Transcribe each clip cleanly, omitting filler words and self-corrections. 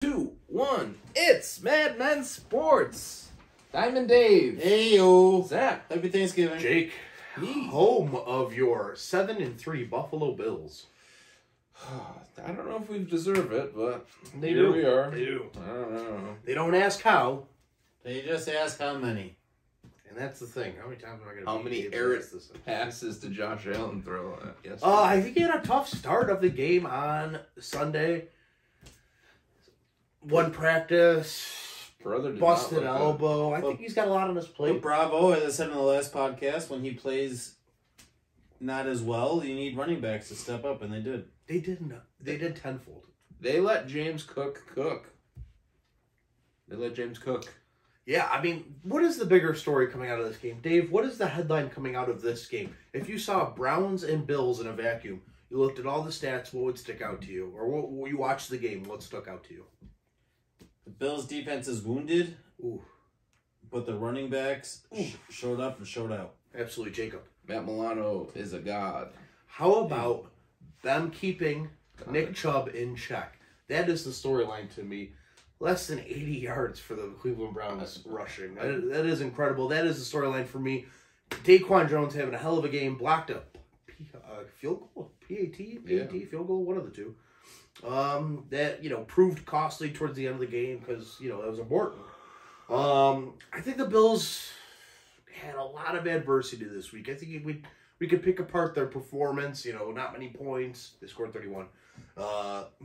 2, 1. It's Mad Men Sports. Diamond Dave. Hey yo. Zach. Happy Thanksgiving. Jake. Home of your 7-3 Buffalo Bills. I don't know if we deserve it, but They here do. we are. They do. I don't know. They don't ask how, They just ask how many. and that's the thing. How many times am I going to? How many errant passes did Josh Allen throw yesterday? I think he had a tough start of the game on Sunday. One practice, Brother did busted not look elbow. I think he's got a lot on his But plate. Bravo, as I said in the last podcast, when he plays not as well, you need running backs to step up, and they did. They did not. They did tenfold. They let James cook. They let James cook. Yeah, I mean, what is the bigger story coming out of this game? Dave, what is the headline coming out of this game? If you saw Browns and Bills in a vacuum, you looked at all the stats, what would stick out to you? Or what you watched the game, what stuck out to you? The Bills' defense is wounded, Ooh, but the running backs showed up and showed out. absolutely, Jacob. Matt Milano is a god. How about them keeping Nick Chubb in check? That is the storyline to me. Less than 80 yards for the Cleveland Browns rushing. That is incredible. That is the storyline for me. Daquan Jones having a hell of a game. Blocked a field goal? PAT, field goal? One of the two. That, proved costly towards the end of the game because, it was important. I think the Bills had a lot of adversity this week. I think we could pick apart their performance. Not many points. They scored 31.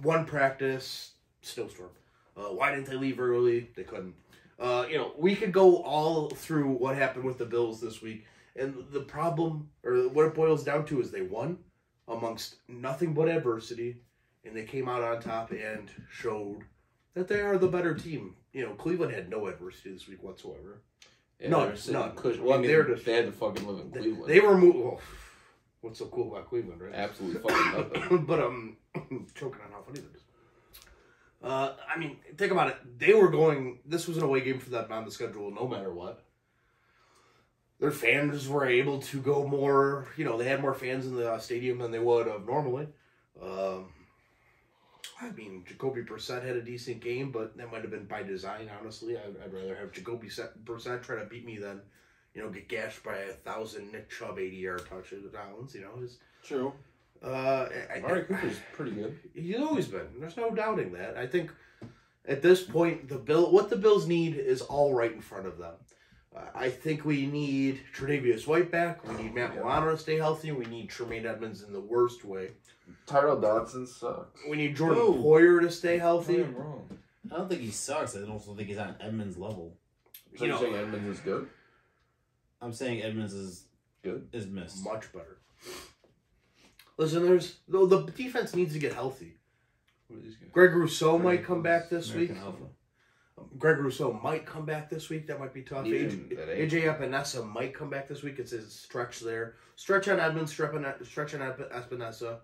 One practice, snowstorm. Why didn't they leave early? They couldn't. We could go all through what happened with the Bills this week. And the problem, or what it boils down to, is they won amongst nothing but adversity. And they came out on top and showed that they are the better team. Cleveland had no adversity this week whatsoever. Yeah, None. they were sitting None. cushion. Well, I mean, they they had to fucking live in Cleveland. They were moving. What's so cool about Cleveland, right? Absolutely fucking nothing. But choking on how funny that is. I mean, think about it. They were going. This was an away game for them on the schedule, no matter what. Their fans were able to go more. They had more fans in the stadium than they would have normally. I mean, Jacoby Brissett had a decent game, but that might have been by design. Honestly, I'd rather have Jacoby Brissett try to beat me than, get gashed by 1,000 Nick Chubb 80-yard touchdowns. True. Amari Cooper's pretty good. He's always been. There's no doubting that. I think at this point, what the Bills need is all right in front of them. I think we need Tre'Davious White back. We need Matt Milano to stay healthy. We need Tremaine Edmonds in the worst way. Tyrell Dodson sucks. We need Jordan Poyer to stay healthy. I'm wrong. I don't think he sucks. I also think he's on Edmonds' level. So you're saying Edmonds is good? I'm saying Edmonds is Good. is missed. Much better. Listen, the defense needs to get healthy. What are these guys? Greg Rousseau might come back this American week. Alpha. Greg Rousseau might come back this week. That might be tough. Need him at age. AJ Epinesa might come back this week. It's his stretch there. Stretch on Edmonds, stretch on Epinesa.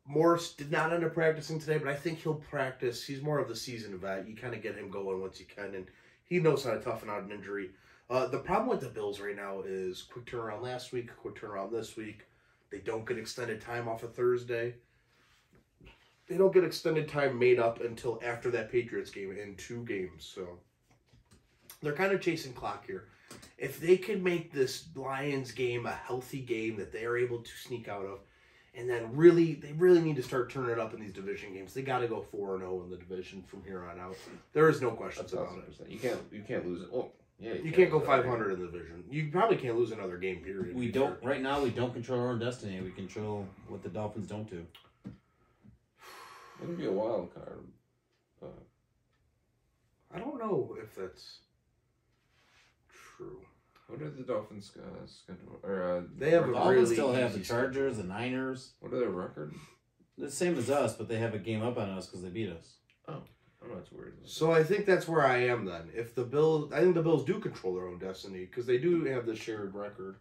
Morris did not end up practicing today, but I think he'll practice. He's more of the seasoned vet. You kind of get him going once you can, and he knows how to toughen out an injury. The problem with the Bills right now is quick turnaround last week, quick turnaround this week. They don't get extended time off of Thursday. They don't get extended time made up until after that Patriots game in 2 games. So they're kind of chasing clock here. If they can make this Lions game a healthy game that they are able to sneak out of, and then they really need to start turning it up in these division games. They got to go 4-0 in the division from here on out. There is no questions about it. You can't lose it. Well, yeah, You can't go 500 in the division. You probably can't lose another game, period. We don't. Right now, we don't control our own destiny. We control what the Dolphins don't do. It'll be a wild card. But I don't know if that's true. what are the Dolphins' schedule? Or They have The a Dolphins really still have the easy Chargers, the Niners. what are their record? The same as us, but they have a game up on us because they beat us. Oh, I'm not too worried. So I think that's where I am then. I think the Bills do control their own destiny because they do have the shared record.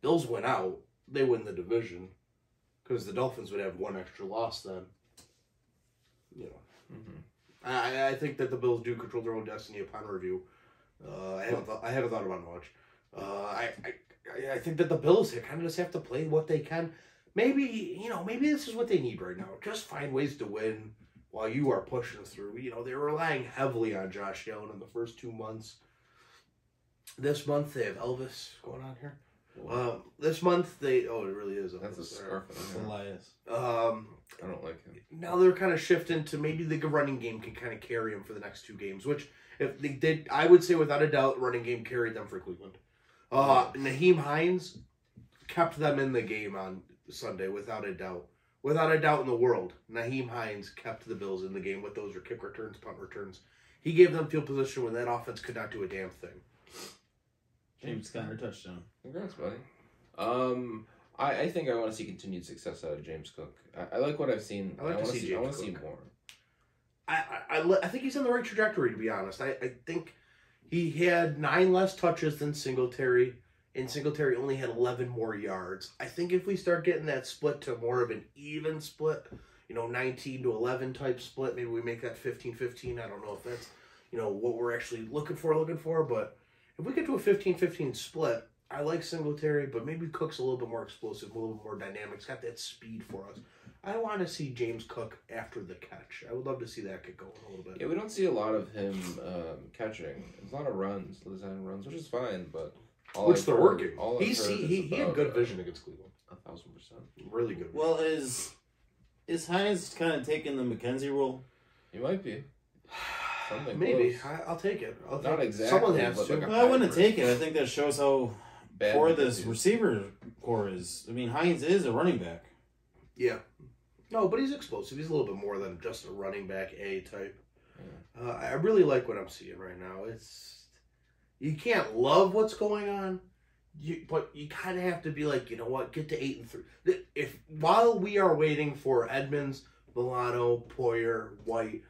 Bills win out, they win the division because the Dolphins would have one extra loss then. I think that the Bills do control their own destiny upon review. I haven't thought about it much. I think that the Bills kind of just have to play what they can. Maybe this is what they need right now. Just find ways to win. while you are pushing through. You know, they're relying heavily on Josh Allen in the first 2 months. This month they have Elvis going on here. This month it really is Elvis. That's a scarf. Elias. I don't like him. Now they're kind of shifting to maybe the running game can kind of carry them for the next 2 games, which if they did, I would say without a doubt, running game carried them for Cleveland. Naheem Hines kept them in the game on Sunday without a doubt. Without a doubt in the world, Naheem Hines kept the Bills in the game with those kick returns, punt returns. He gave them field position when that offense could not do a damn thing. James Conner touchdown. Congrats, buddy. I think I want to see continued success out of James Cook. I like what I've seen. I want to see more. I think he's on the right trajectory, to be honest. I think he had 9 less touches than Singletary, and Singletary only had 11 more yards. I think if we start getting that split to more of an even split, 19 to 11 type split, maybe we make that 15-15. I don't know if that's, what we're actually looking for, but if we get to a 15-15 split, I like Singletary, but maybe Cook's a little bit more explosive, a little bit more dynamic. He's got that speed for us. I want to see James Cook after the catch. I would love to see that get going a little bit. Yeah, we don't see a lot of him catching. It's a lot of runs, design runs, which is fine, but they're working. He had good vision vision against Cleveland. 1,000%. Really good. Well, is Hines kind of taking the McKenzie role? He might be. Something maybe. close. I'll take it. Not exactly. Someone has but to. like Well, I wouldn't take it. I think that shows how bad poor McKenzie this is. receiver core is. I mean, Hines is a running back. Yeah. No, but he's explosive. He's a little bit more than just a running back A type. Yeah. I really like what I'm seeing right now. You can't love what's going on, but you kind of have to be like, you know what, get to 8-3. While we are waiting for Edmonds, Milano, Poyer, White,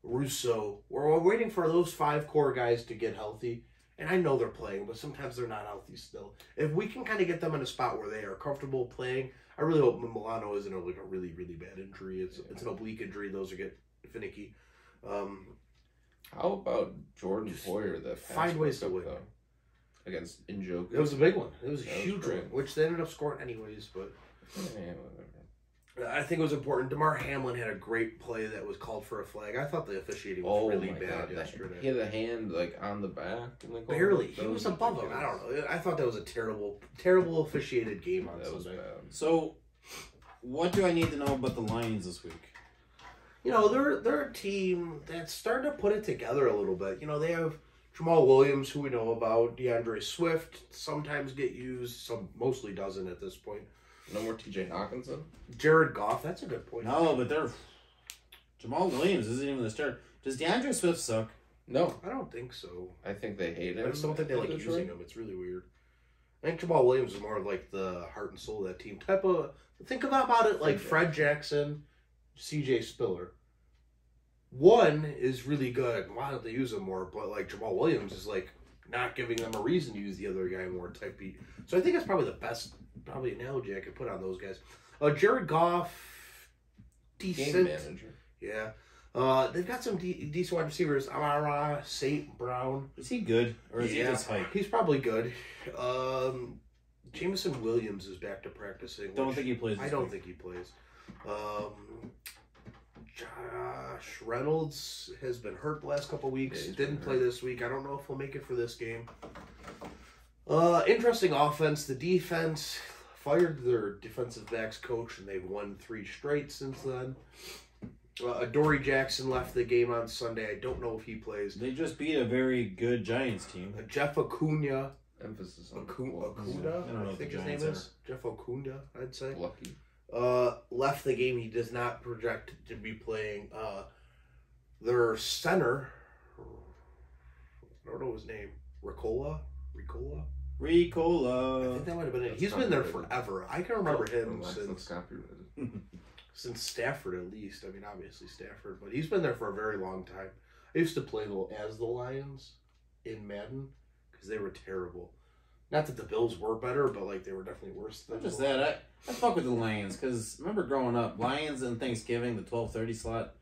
Russo, we're waiting for those 5 core guys to get healthy. And I know they're playing, but sometimes they're not healthy still. If we can kind of get them in a spot where they are comfortable playing, I really hope Milano isn't like a really, really bad injury. It's an oblique injury. Those are get finicky. How about Jordan Poyer? That find ways to win against Njoku. It was a big one. It was a That was huge one, great. which they ended up scoring anyways. But Yeah, whatever. I think it was important. DeMar Hamlin had a great play that was called for a flag. I thought the officiating was really my bad God. yesterday. He had a hand on the back. And the goal. Barely. That He was above him. I don't know. I thought that was a terrible officiated game on That was Sunday. bad. So, what do I need to know about the Lions this week? They're a team that's starting to put it together a little bit. They have Jamal Williams, who we know about, DeAndre Swift, sometimes get used, some mostly doesn't at this point. No more TJ Hawkinson. Jared Goff, that's a good point. No, but Jamal Williams isn't even the start. Does DeAndre Swift suck? No, I don't think so. I think they hate him. I just don't think they like Detroit. using him. It's really weird. I think Jamal Williams is more of like the heart and soul of that team. Think about it like Fred Jackson, CJ Spiller. One is really good. Why don't they use him more? But like Jamal Williams is like not giving them a reason to use the other guy more type beat. So I think that's probably the best analogy I could put on those guys. Jared Goff, decent. Game manager. Yeah. They've got some decent wide receivers. Amara, Saint, Brown. Is he good or is he just hype? He's probably good. Jameson Williams is back to practicing. Don't think he plays. I don't think he plays. Josh Reynolds has been hurt the last couple weeks. Yeah, he's Didn't been play hurt. this week. I don't know if he'll make it for this game. Interesting offense. The defense fired their defensive backs coach, and they've won 3 straight since then. Adoree Jackson left the game on Sunday. I don't know if he plays. They just beat a very good Giants team. Jeff Acuna. Emphasis on Acuna? I don't know I if think the his name Giants is. Jeff Acuna, I'd say. Lucky. Left the game. He does not project to be playing. Their center, I don't know his name, Ricola? I Ricola. think that might have been it. That's He's been there copyrighted. forever. I can remember him That's since copyrighted. Stafford at least. I mean, obviously Stafford, but he's been there for a very long time. I used to play as the Lions in Madden because they were terrible. Not that the Bills were better, but like they were definitely worse than Not just the that, I fuck with the Lions because remember growing up, Lions and Thanksgiving, the 12:30 slot.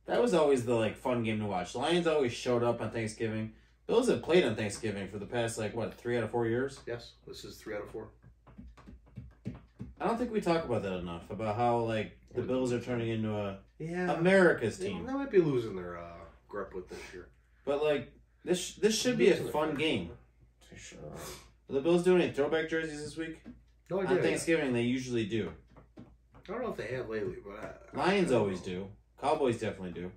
That was always the fun game to watch. Lions always showed up on Thanksgiving. Bills have played on Thanksgiving for the past 3 out of 4 years. Yes, this is 3 out of 4. I don't think we talk about that enough about how The Bills are turning into a Yeah, America's they team. might be losing their grip with this year. But like this should be a fun game. Sure. Are the Bills doing any throwback jerseys this week? No On idea. Thanksgiving, they usually do. I don't know if they have lately, but Lions always do. Cowboys definitely do.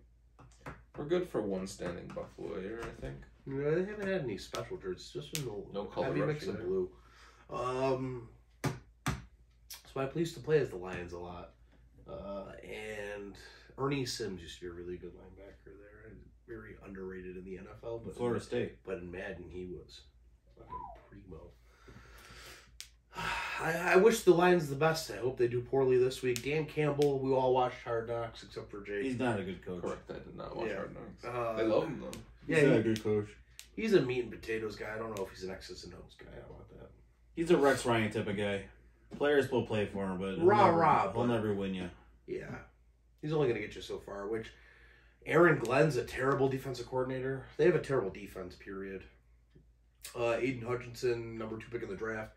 We're good for one standing Buffalo here, I think. No, they haven't had any special jerseys. Just No color heavy rush mix of either. blue. So I used to play as the Lions a lot, and Ernie Sims used to be a really good linebacker there, and very underrated in the NFL. But Florida State. But in Madden, he was fucking primo. I wish the Lions the best. I hope they do poorly this week. Dan Campbell, we all watched Hard Knocks except for Jake. He's not a good coach. Correct, I did not watch Yeah. Hard Knocks. Uh, I love him, though. He's Yeah, not a good coach. he's a meat and potatoes guy. I don't know if he's an X's and O's guy. I want that. He's a Rex Ryan type of guy. Players will play for him, but Rah-rah, he'll never win you. Yeah. He's only going to get you so far, which Aaron Glenn's a terrible defensive coordinator. They have a terrible defense, period. Aiden Hutchinson, number 2 pick in the draft.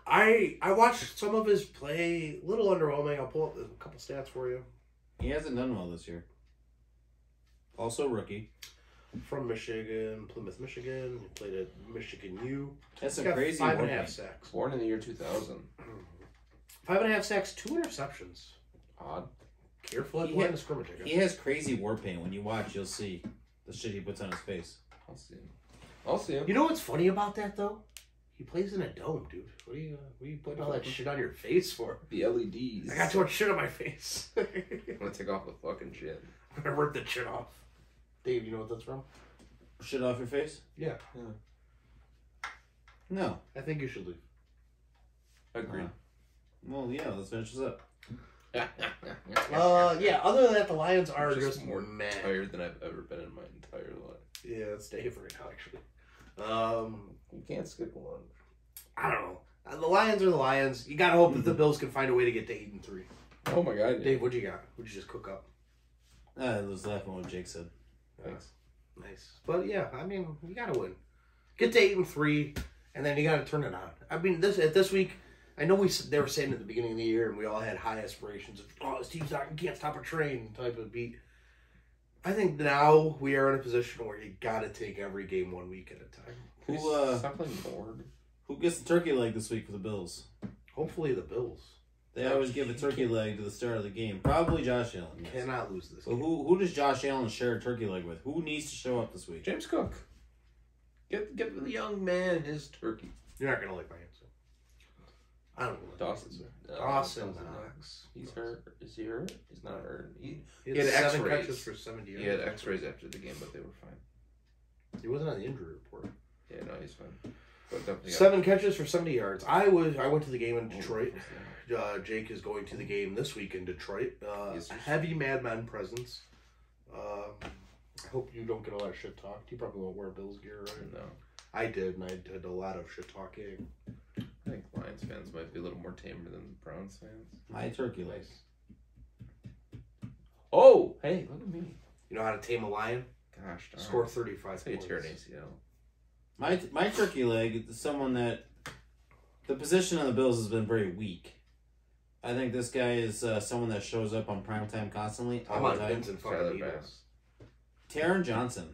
I watched some of his play, a little underwhelming. I'll pull up a couple stats for you. He hasn't done well this year. Also rookie. From Michigan, Plymouth, Michigan. He played at Michigan U. That's He's a got crazy 5.5 work. sacks. Born in the year 2000. 5.5 sacks, 2 interceptions. Odd. Careful at He line had- of scrimmage, I guess. He has crazy war paint. When you watch, you'll see the shit he puts on his face. I'll see him. I'll see him. You know what's funny about that, though? He plays in a dome, dude. What are you putting all that shit on your face for? The LEDs. I got too much shit on my face. I'm I'm gonna take off the fucking shit. gonna rip that shit off. Dave, you know what that's from? Shit off your face? Yeah. No. I think you should leave. Agreed. Well, yeah. Let's finish this up. Yeah, other than that, the Lions are Just just more mad. tired than I've ever been in my entire life. Yeah, it's Dave right now, actually. You can't skip lunch. I don't know. The Lions are the Lions. You gotta hope that the Bills can find a way to get to 8-3. Oh my god. Dave, what'd you got? What'd you just cook up? I was laughing at what Jake said. Thanks. Nice. But yeah, I mean, you gotta win. Get to 8-3, and then you gotta turn it on. I mean, this week, I know they were saying at the beginning of the year, and we all had high aspirations of, oh, this team's not, can't stop a train type of beat. I think now we are in a position where you gotta take every game 1 week at a time. Stop playing bored. Who gets the turkey leg this week for the Bills? Hopefully the Bills. They always give a turkey leg to the start of the game. Probably Josh Allen. You yes. cannot lose this But game. who does Josh Allen share a turkey leg with? Who needs to show up this week? James Cook. Get the young man his turkey. You're not gonna like my answer. I don't know. Dawson. Knox. He's hurt. Is he hurt? He's not hurt. He He had had 7 X-rays. catches for 70 yards. had X-rays after the game, but they were fine. He wasn't on the injury report. Yeah, no, he's fine. But definitely 7 catches for 70 yards. I went to the game in Detroit. Jake is going to the game this week in Detroit. Yes, sir. Heavy Mad Men presence. I hope you don't get a lot of shit talked. You probably won't wear Bills gear, right? No. I did, and I did a lot of shit talking. I think Lions fans might be a little more tamer than Browns fans. My turkey leg. Oh, hey, look at me. You know how to tame a lion? Gosh darn. Score 35 That's how you points. tear an ACL. My turkey leg is someone that the position on the Bills has been very weak. I think this guy is someone that shows up on primetime constantly. I'm all on the time. Vincent fucking Tyler Eagles. Bass. Taron Johnson.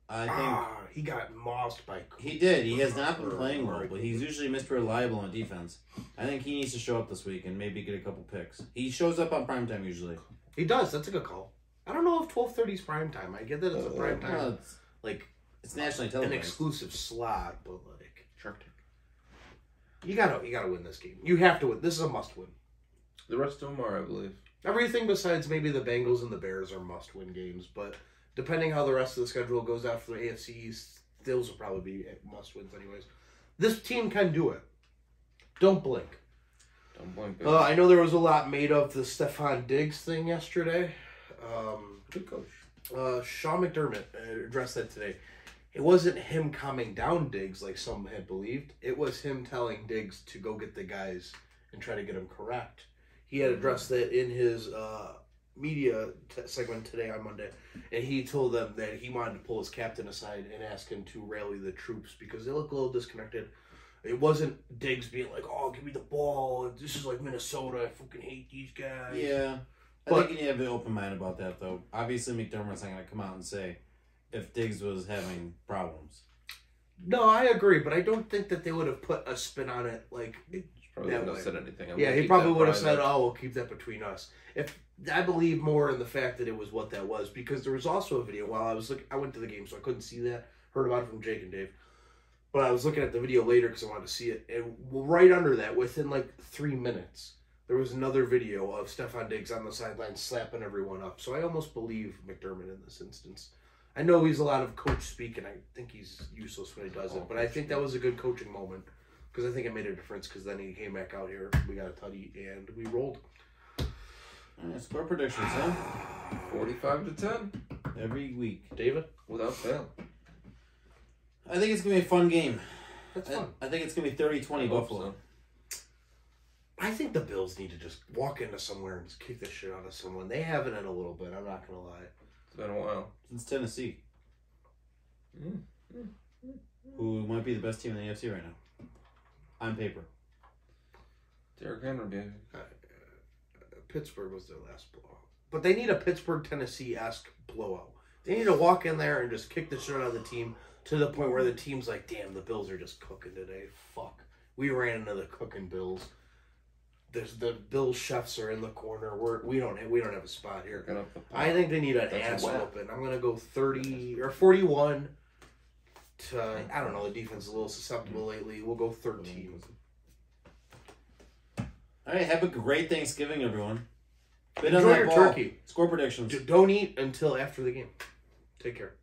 I think He got mossed by... he did. He has not been playing well, but he's usually Mr. Reliable on defense. I think he needs to show up this week and maybe get a couple picks. He shows up on primetime usually. He does. That's a good call. I don't know if 12:30 is prime time. I get that it's a prime time, Well, it's nationally an televised. exclusive slot, but like Shark Tank. you gotta win this game. You have to win. This is a must win. The rest of them are, I believe. Everything besides maybe the Bengals and the Bears are must win games, but depending how the rest of the schedule goes after the AFC East, those will probably be must wins anyways. This team can do it. Don't blink. Don't blink. I know there was a lot made of the Stephon Diggs thing yesterday. Good coach. Sean McDermott addressed that today. It wasn't him calming down Diggs like some had believed. It was him telling Diggs to go get the guys and try to get them correct. He had addressed that in his media segment today on Monday, and he told them that he wanted to pull his captain aside and ask him to rally the troops because they look a little disconnected. It wasn't Diggs being like, "Oh, give me the ball. This is like Minnesota. I fucking hate these guys." Yeah. I think you need to have an open mind about that, though. Obviously, McDermott's not going to come out and say if Diggs was having problems. No, I agree, but I don't think that they would have put a spin on it like Probably that wouldn't way. have said anything. Yeah, he probably would have said, "Oh, we'll keep that between us." If I believe more in the fact that it was what that was, because there was also a video while I was looking. I went to the game, so I couldn't see that. Heard about it from Jake and Dave, but I was looking at the video later because I wanted to see it. And right under that, within like 3 minutes, there was another video of Stephon Diggs on the sideline slapping everyone up. So I almost believe McDermott in this instance. I know he's a lot of coach speak, and I think he's useless when he does it, but I think that was a good coaching moment. Because I think it made a difference. Because then he came back out here, we got a tutty, and we rolled. Score predictions, huh? 45-10 Every week. David, without fail. I think it's going to be a fun game. that's fun. I think it's going to be 30-20 Buffalo. I think the Bills need to just walk into somewhere and just kick the shit out of someone. They haven't in a little bit. I'm not gonna lie. It's been a while. Since Tennessee. Who might be the best team in the AFC right now. On paper. Derrick Henry, baby. Pittsburgh was their last blowout, but they need a Pittsburgh Tennessee-esque blowout. They need to walk in there and just kick the shit out of the team to the point where the team's like, "Damn, the Bills are just cooking today. Fuck, we ran into the cooking Bills." There's the Bills chefs are in the corner. We don't have a spot here. I think they need an ass whooping. I'm gonna go 30 or 41. I don't know. The defense is a little susceptible lately. We'll go 13. All right, have a great Thanksgiving, everyone. Enjoy your turkey. Score predictions. Don't eat until after the game. Take care.